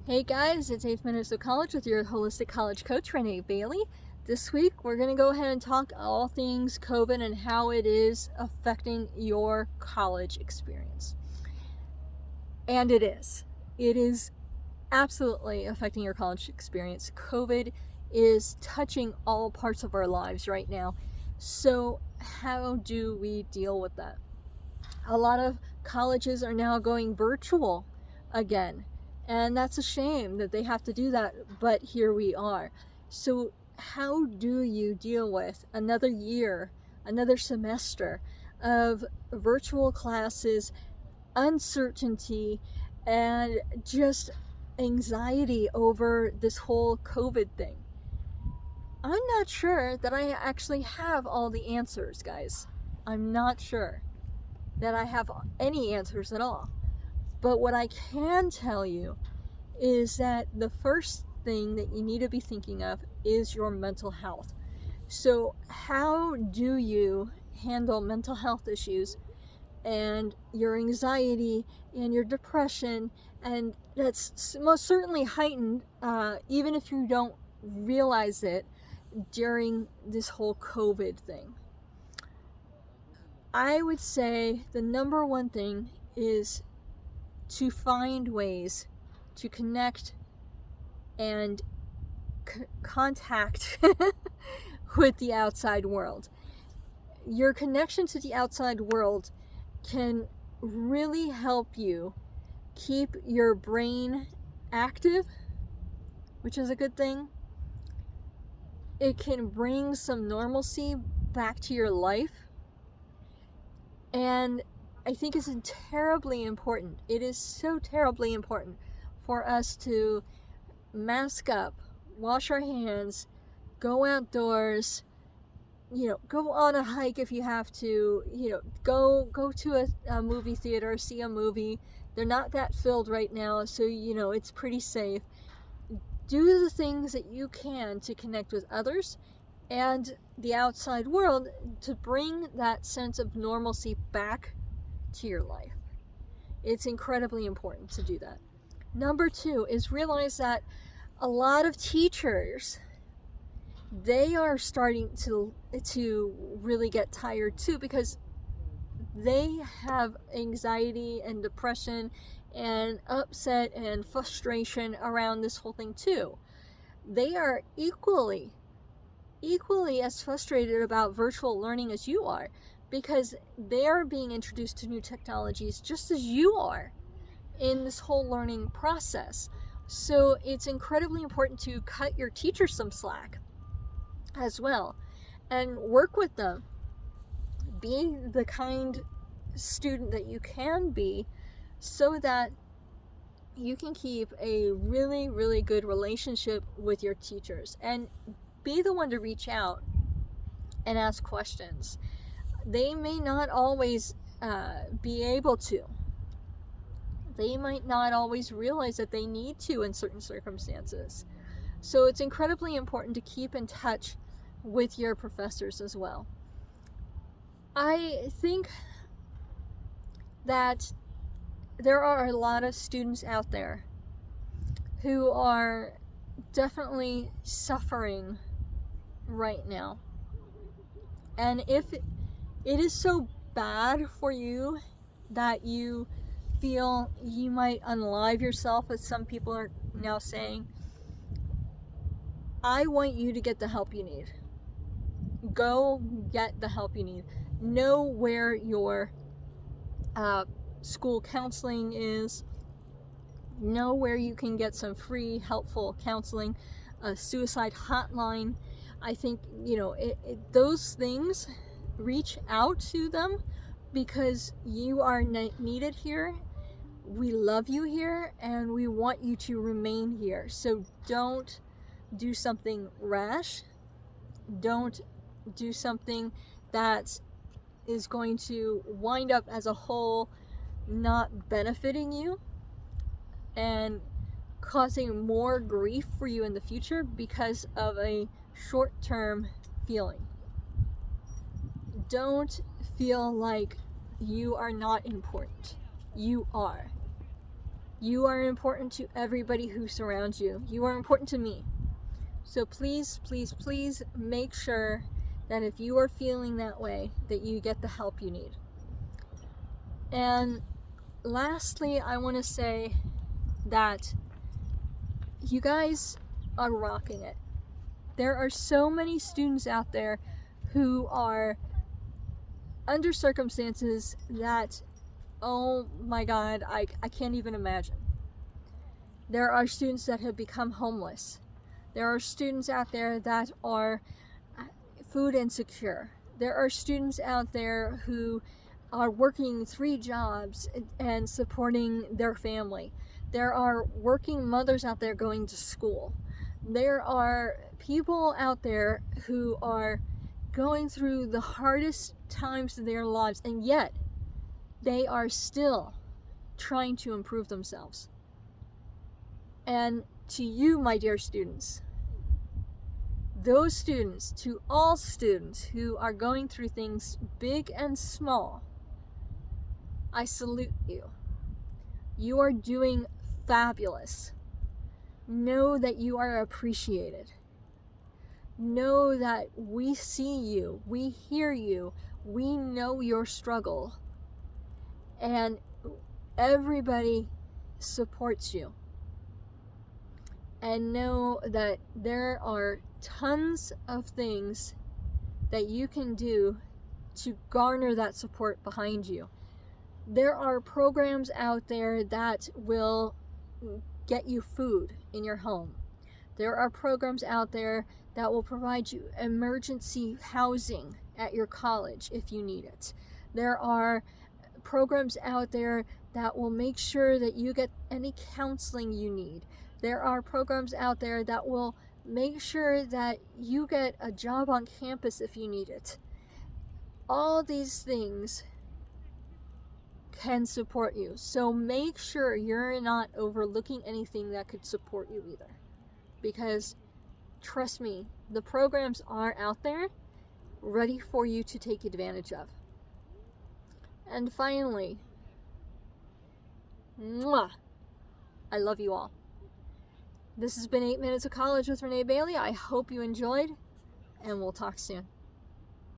Hey guys, it's 8th Minutes of College with your holistic college coach, Renee Bailey. This week, we're going to go ahead and talk all things COVID and how it is affecting your college experience. And it is. It is absolutely affecting your college experience. COVID is touching all parts of our lives right now. So, how do we deal with that? A lot of colleges are now going virtual again. And that's a shame that they have to do that, but here we are. So, how do you deal with another year, another semester of virtual classes, uncertainty, and just anxiety over this whole COVID thing? I'm not sure that I actually have all the answers, guys. I'm not sure that I have any answers at all. But what I can tell you is that the first thing that you need to be thinking of is your mental health. So, how do you handle mental health issues and your anxiety and your depression? And that's most certainly heightened, even if you don't realize it during this whole COVID thing. I would say the number one thing is to find ways to connect and contact with the outside world. Your connection to the outside world can really help you keep your brain active, which is a good thing. It can bring some normalcy back to your life. And I think it's terribly important. It is so terribly important for us to mask up, wash our hands, go outdoors, go on a hike if you have to, go to a movie theater, see a movie. They're not that filled right now, so it's pretty safe. Do the things that you can to connect with others and the outside world to bring that sense of normalcy back to your life. It's incredibly important to do that. Number 2 is realize that a lot of teachers, they are starting to really get tired too, because they have anxiety and depression and upset and frustration around this whole thing too. They are equally as frustrated about virtual learning as you are, because they're being introduced to new technologies just as you are in this whole learning process. So it's incredibly important to cut your teachers some slack as well and work with them. Be the kind student that you can be so that you can keep a really, really good relationship with your teachers, and be the one to reach out and ask questions. They may not always be able to. They might not always realize that they need to in certain circumstances. So it's incredibly important to keep in touch with your professors as well. I think that there are a lot of students out there who are definitely suffering right now. And if it is so bad for you that you feel you might unalive yourself, as some people are now saying, I want you to get the help you need. Go get the help you need. Know where your school counseling is. Know where you can get some free, helpful counseling. A suicide hotline. I think, those things, reach out to them, because you are needed here. We love you here, and we want you to remain here. So don't do something rash. Don't do something that is going to wind up as a whole not benefiting you and causing more grief for you in the future because of a short-term feeling. Don't feel like you are not important. You are. You are important to everybody who surrounds you. You are important to me. So please, please, please make sure that if you are feeling that way, that you get the help you need. And lastly, I want to say that you guys are rocking it. There are so many students out there who are under circumstances that, oh my God, I can't even imagine. There are students that have become homeless. There are students out there that are food insecure. There are students out there who are working 3 jobs and supporting their family. There are working mothers out there going to school. There are people out there who are going through the hardest times of their lives, and yet they are still trying to improve themselves. And to you, my dear students, those students, to all students who are going through things big and small, I salute you. You are doing fabulous. Know that you are appreciated. Know that we see you, we hear you, we know your struggle, and everybody supports you. And know that there are tons of things that you can do to garner that support behind you. There are programs out there that will get you food in your home. There are programs out there that will provide you emergency housing at your college if you need it. There are programs out there that will make sure that you get any counseling you need. There are programs out there that will make sure that you get a job on campus if you need it. All these things can support you. So make sure you're not overlooking anything that could support you either. Because trust me, the programs are out there ready for you to take advantage of. And finally, mwah, I love you all. This has been 8 Minutes of College with Renee Bailey. I hope you enjoyed, and we'll talk soon.